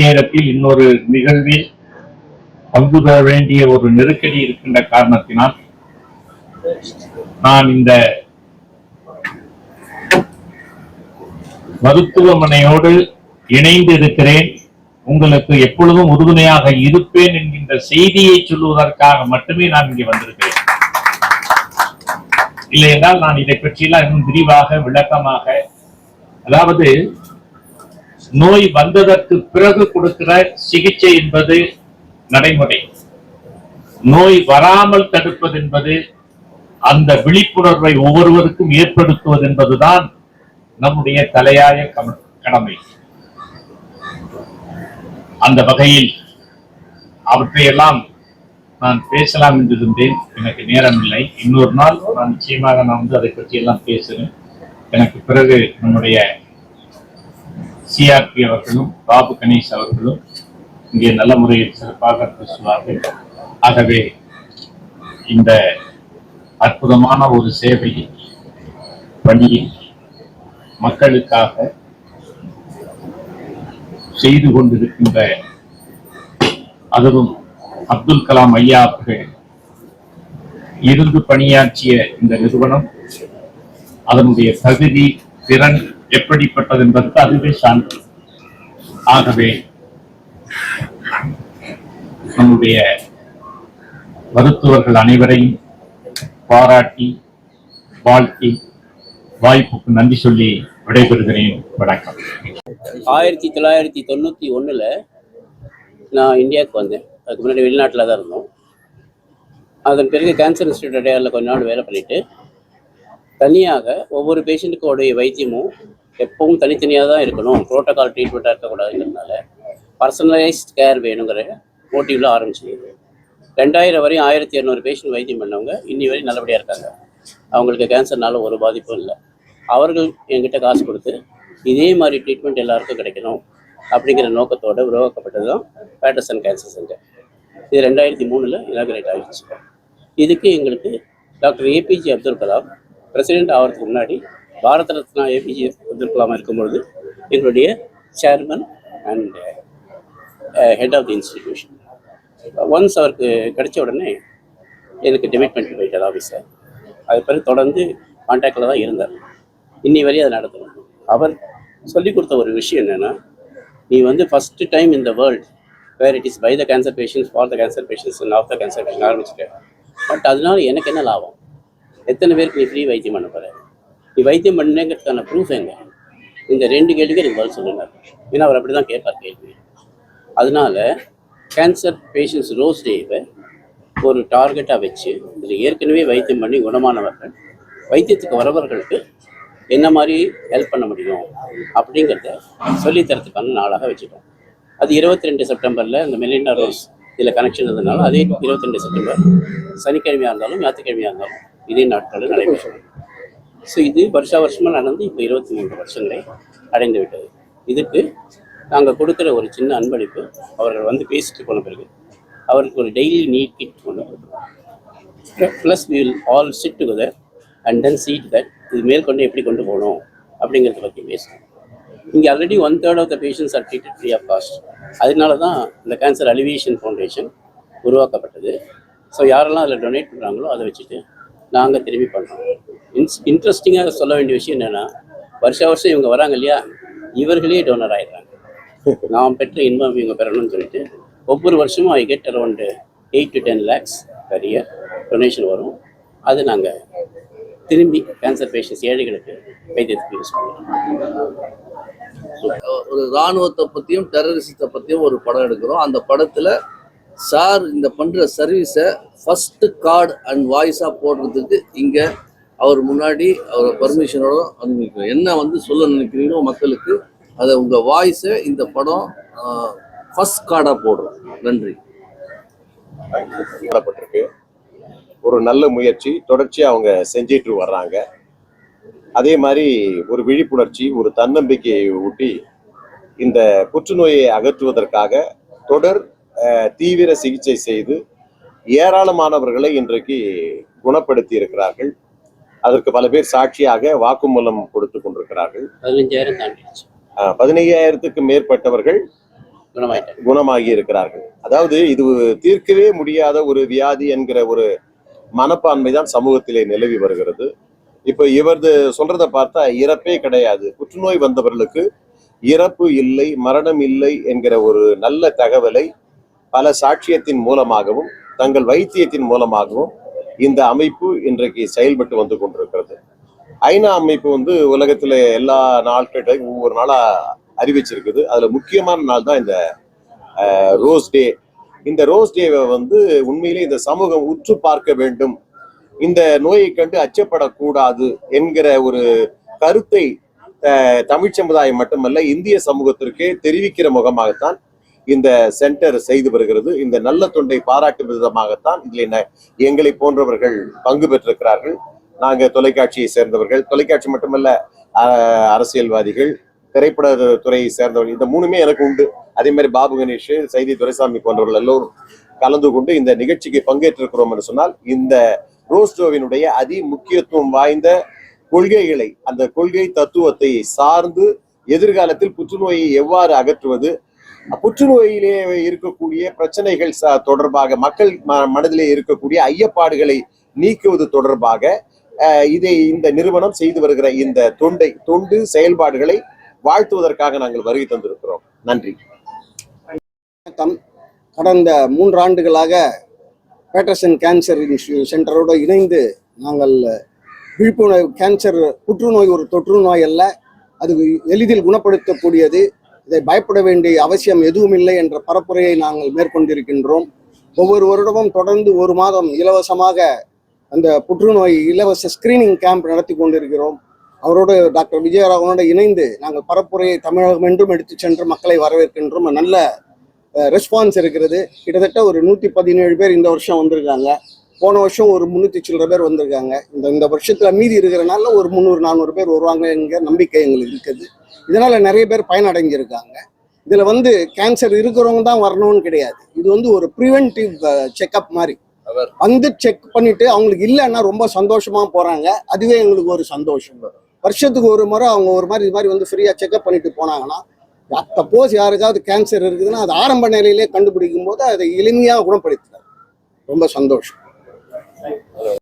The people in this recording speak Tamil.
நேரத்தில் இன்னொரு நிகழ்வில் பங்கு பெற வேண்டிய ஒரு நெருக்கடி இருக்கின்ற காரணத்தினால் நான் இந்த மருத்துவமனையோடு இணைந்து இருக்கிறேன், உங்களுக்கு எப்பொழுதும் உறுதுணையாக இருப்பேன் என்கின்ற செய்தியை சொல்லுவதற்காக மட்டுமே நான் இங்கே வந்திருக்கிறேன். இல்லை என்றால் நான் இதை பற்றியெல்லாம் இன்னும் விரிவாக விளக்கமாக, அதாவது நோய் வந்ததற்கு பிறகு கொடுக்கிற சிகிச்சை என்பது நடைமுறை, நோய் வராமல் தடுப்பது என்பது, அந்த விழிப்புணர்வை ஒவ்வொருவருக்கும் ஏற்படுத்துவது என்பதுதான் நம்முடைய தலையாய கடமை. அந்த வகையில் அவற்றையெல்லாம் நான் பேசலாம் என்று இருந்தேன், எனக்கு நேரம் இல்லை. இன்னொரு நாள் நான் நிச்சயமாக நான் அதை பற்றி எல்லாம் பேசுகிறேன். எனக்கு பிறகு நம்முடைய சிஆர்பி அவர்களும் பாபு கணேஷ் அவர்களும் இங்கே நல்ல முறையில் சிறப்பாக பேசுவார்கள். ஆகவே இந்த அற்புதமான ஒரு சேவையை பணியை மக்களுக்காக செய்து கொண்டிருக்கின்ற, அதுவும் அப்துல் கலாம் ஐயா அவர்கள் இருந்து பணியாற்றிய இந்த நிறுவனம், அதனுடைய தகுதி திறன் எப்படிப்பட்டது என்பதற்கு அதுவே சான்று. ஆகவே நம்முடைய மருத்துவர்கள் அனைவரையும் பாராட்டி வாழ்த்தி வாய்ப்புக்கு நன்றி சொல்லி விடைபெறுகிறேன். வணக்கம். 1991 நான் இந்தியாவுக்கு வந்தேன். அதுக்கு முன்னாடி வெளிநாட்டில் தான் இருந்தோம். அதன் பிறகு கேன்சர் இன்ஸ்டியூட் அடையாரில் கொஞ்ச நாள் வேலை பண்ணிவிட்டு தனியாக ஒவ்வொரு பேஷண்ட்டுக்கோடைய வைத்தியமும் எப்பவும் தனித்தனியாக தான் இருக்கணும், ப்ரோட்டோகால் ட்ரீட்மெண்ட்டாக இருக்கக்கூடாதுங்கிறதுனால பர்சனலைஸ்ட் கேர் வேணுங்கிற மோட்டிவில் ஆரம்பிச்சு 2000 வரையும் 1200 பேஷண்ட் வைத்தியம் பண்ணவங்க இன்னி வரையும் நல்லபடியாக இருக்காங்க. அவங்களுக்கு கேன்சர்னால ஒரு பாதிப்பும் இல்லை. அவர்கள் என்கிட்ட காசு கொடுத்து இதே மாதிரி ட்ரீட்மெண்ட் எல்லாருக்கும் கிடைக்கணும் அப்படிங்கிற நோக்கத்தோடு உருவாக்கப்பட்டது தான் பேட்டர்சன் கேன்சர் சென்டர். இது 2003 இனாகரேட் ஆகிடுச்சு. இதுக்கு எங்களுக்கு டாக்டர் ஏபிஜே அப்துல் கலாம் பிரசிடென்ட் ஆகிறதுக்கு முன்னாடி பாரத ரத்னா ஏபிஜே அப்துல் கலாம் இருக்கும்பொழுது எங்களுடைய chairman and head of the institution. Once அவருக்கு கிடைச்ச உடனே எனக்கு டிமிட் பண்ணிட்டு போயிட்டார் ஆஃபீஸர். அது பிறகு தொடர்ந்து கான்டாக்டில் தான் இருந்தார். இன்னி வரையும் அதை நடத்தணும். அவர் சொல்லிக் கொடுத்த ஒரு விஷயம் என்னென்னா, நீ ஃபஸ்ட்டு டைம் இந்த world where it is by the cancer patients, for the cancer patients and of the cancer patient ஆரம்பிச்சுட்டேன். பட் அதனால எனக்கு என்ன லாபம்? எத்தனை பேருக்கு நீ ஃப்ரீ வைத்தியம் பண்ண போகிற? நீ வைத்தியம் பண்ணேங்கிறதுக்கான ப்ரூஃப் எங்க? இந்த 2 கேள்விக்கு எனக்கு பதில் சொல்லுனார். ஏன்னா அவர் அப்படி தான் கேட்பார் கேள்வி. அதனால கேன்சர் பேஷன்ஸ் ரோஸ் டேவை ஒரு டார்கெட்டாக வச்சு இதில் ஏற்கனவே வைத்தியம் பண்ணி குணமானவர்கள் வைத்தியத்துக்கு வரவர்களுக்கு என்ன மாதிரி ஹெல்ப் பண்ண முடியும் அப்படிங்கிறத சொல்லித்தரத்துக்கான நாளாக வச்சுட்டோம். அது 22 செப்டம்பரில் இந்த மெலிண்டா ரோஸ் இதில் கனெக்ஷன் இருந்ததுனால அதே 22 செப்டம்பர் சனிக்கிழமையாக இருந்தாலும் ஞாயிற்றுக்கிழமையாக இருந்தாலும் இதே நாட்களில் நடைபெறும். ஸோ இது வருஷமாக நடந்து இப்போ 23 வருஷங்களை அடைந்து விட்டது. இதுக்கு நாங்கள் கொடுக்குற ஒரு சின்ன அன்பளிப்பு, அவர்கள் பேசிட்டு போன பிறகு அவருக்கு ஒரு டெய்லி நீட் கிட் கொண்டு கொடுக்குறோம். Plus we will all sit together and then see that இது மேற்கொண்டு எப்படி கொண்டு போகணும் அப்படிங்கிறத பற்றி பேசுகிறோம். இங்கே already 1/3 of the patients are treated free of cost. அதனால தான் இந்த கேன்சர் அலிவியேஷன் ஃபவுண்டேஷன் உருவாக்கப்பட்டது. ஸோ யாரெல்லாம் அதில் டொனேட் பண்ணுறாங்களோ அதை வச்சுட்டு நாங்கள் திரும்பி பண்ணுறோம். இன்ட்ரெஸ்டிங்காக சொல்ல வேண்டிய விஷயம் என்னென்னா, வருஷம் இவங்க வராங்க இல்லையா, இவர்களே டோனர் ஆகிடுறாங்க. நாம் பெற்ற இன்பம் இவங்க பெறணும்னு சொல்லிட்டு ஒவ்வொரு வருஷமும் I get around 8 to 10 lakhs per year donation வரும். அது நாங்கள் திரும்பி கேன்சர் பேஷண்ட்ஸ் ஏழைகளுக்கு வைத்தியத்துக்கு யூஸ் பண்ணுறோம். ஒரு இராணுவத்தை பற்றியும் டெரரிசத்தை பற்றியும் ஒரு படம் எடுக்கிறோம். அந்த படத்தில் சார் இந்த பண்ணுற சர்வீஸை ஃபஸ்ட்டு கார்டு அண்ட் வாய்ஸாக போடுறதுக்கு இங்கே அவர் முன்னாடி அவர் பர்மிஷனோட அனுமதிக்கிறோம். என்ன சொல்ல நினைக்கிறீங்களோ மக்களுக்கு அதை உங்கள் வாய்ஸை இந்த படம் ஃபஸ்ட் கார்டாக போடுறோம். நன்றி. ஒரு நல்ல முயற்சி தொடர்ச்சியாக அவங்க செஞ்சிட்டு வர்றாங்க. அதே மாதிரி ஒரு விழிப்புணர்ச்சி, ஒரு தன்னம்பிக்கையை ஊட்டி இந்த புற்றுநோயை அகற்றுவதற்காக தொடர் தீவிர சிகிச்சை செய்து ஏராளமானவர்களை இன்றைக்கு குணப்படுத்தி இருக்கிறார்கள். அதற்கு பல பேர் சாட்சியாக வாக்குமூலம் கொடுத்து கொண்டிருக்கிறார்கள். 15,000 தாண்டிடுச்சு. 15,000க்கு மேற்பட்டவர்கள் குணமாயிட்டேன். குணமாகி இருக்கிறார்கள். அதாவது இது தீர்க்கவே முடியாத ஒரு வியாதி என்கிற ஒரு மனப்பான்மை தான் சமூகத்திலே நிலவி வருகிறது. இப்ப இவரது சொல்றத பார்த்தா இறப்பே கிடையாது, புற்றுநோய் வந்தவர்களுக்கு இறப்பு இல்லை, மரணம் இல்லை என்கிற ஒரு நல்ல தகவலை பல சாட்சியத்தின் மூலமாகவும் தங்கள் வைத்தியத்தின் மூலமாகவும் இந்த அமைப்பு இன்றைக்கு செயல்பட்டு வந்து கொண்டிருக்கிறது. ஐநா அமைப்பு வந்து உலகத்துல எல்லா நாட்களையும் ஒவ்வொரு நாளா அறிவிச்சிருக்குது. அதுல முக்கியமான நாள் தான் இந்த ரோஸ் டே. இந்த ரோஸ் டேவை வந்து உண்மையிலே இந்த சமூகம் உற்று பார்க்க வேண்டும், இந்த நோயை கண்டு அச்சப்படக்கூடாது என்கிற ஒரு கருத்தை தமிழ் சமுதாயம் மட்டுமல்ல இந்திய சமூகத்திற்கே தெரிவிக்கிற முகமாகத்தான் இந்த சென்டர் செய்து வருகிறது. இந்த நல்ல தொண்டை பாராட்டும் விதமாகத்தான் இதில் எங்களை போன்றவர்கள் பங்கு பெற்றிருக்கிறார்கள். நாங்க தொலைக்காட்சியை சேர்ந்தவர்கள், தொலைக்காட்சி மட்டுமல்ல அரசியல்வாதிகள், திரைப்பட துறையை சேர்ந்தவர்கள், இந்த மூணுமே எனக்கு உண்டு. அதே மாதிரி பாபு கணேஷ், செய்தி துரைசாமி போன்றவர்கள் எல்லோரும் கலந்து கொண்டு இந்த நிகழ்ச்சிக்கு பங்கேற்றிருக்கிறோம் என்று சொன்னால் இந்த ரோஸ்டோவினுடைய அதி முக்கியத்துவம் வாய்ந்த கொள்கைகளை, அந்த கொள்கை தத்துவத்தை சார்ந்து எதிர்காலத்தில் புற்றுநோயை எவ்வாறு அகற்றுவது, புற்றுநோயிலே இருக்கக்கூடிய பிரச்சனைகள் தொடர்பாக மக்கள் மனதிலே இருக்கக்கூடிய ஐயப்பாடுகளை நீக்குவது தொடர்பாக இந்த நிறுவனம் செய்து வருகிற இந்த தொண்டு செயல்பாடுகளை வாழ்த்துவதற்காக நாங்கள் வருகை தந்திருக்கிறோம். நன்றி. கடந்த 3 ஆண்டுகளாக பேட்டர்சன் கேன்சர் சென்டரோடு இணைந்து நாங்கள் விழிப்புணர்வு, கேன்சர் புற்றுநோய் ஒரு தொற்று நோய் அல்ல, அது எளிதில் குணப்படுத்தக்கூடியது, இதை பயப்பட வேண்டிய அவசியம் எதுவும் இல்லை என்ற பரப்புரையை நாங்கள் மேற்கொண்டிருக்கின்றோம். ஒவ்வொரு வருடமும் தொடர்ந்து 1 மாதம் இலவசமாக அந்த புற்றுநோய் இலவச ஸ்கிரீனிங் கேம்ப் நடத்தி கொண்டிருக்கிறோம். அவரோடு டாக்டர் விஜயராகவனோடு இணைந்து நாங்கள் பரப்புரையை தமிழகம் என்றும் எடுத்து சென்று மக்களை வரவேற்கின்றோம். நல்ல ரெஸ்பான்ஸ் இருக்கிறது. கிட்டத்தட்ட ஒரு 117 பேர் இந்த வருஷம் வந்திருக்காங்க. போன வருஷம் ஒரு 300 சில்லற பேர் வந்திருக்காங்க. இந்த வருஷத்துல மீதி இருக்கிறனால ஒரு 300-400 பேர் வருவாங்க என்கிற நம்பிக்கை எங்களுக்கு இருக்குது. இதனால நிறைய பேர் பயனடைஞ்சிருக்காங்க. இதுல வந்து கேன்சர் இருக்கிறவங்க தான் வரணும்னு கிடையாது. இது வந்து ஒரு ப்ரிவென்டிவ் செக்அப் மாதிரி வந்து செக் பண்ணிட்டு அவங்களுக்கு இல்லைன்னா ரொம்ப சந்தோஷமா போறாங்க. அதுவே எங்களுக்கு ஒரு சந்தோஷம். வருஷத்துக்கு ஒரு முறை அவங்க ஒரு மாதிரி இது மாதிரி வந்து ஃப்ரீயா செக்அப் பண்ணிட்டு போனாங்கன்னா, சப்போஸ் யாருக்காவது கேன்சர் இருக்குதுன்னா அது ஆரம்ப நிலையிலே கண்டுபிடிக்கும் போது அதை எளிமையாக குணப்படுத்துறாங்க. ரொம்ப சந்தோஷம்.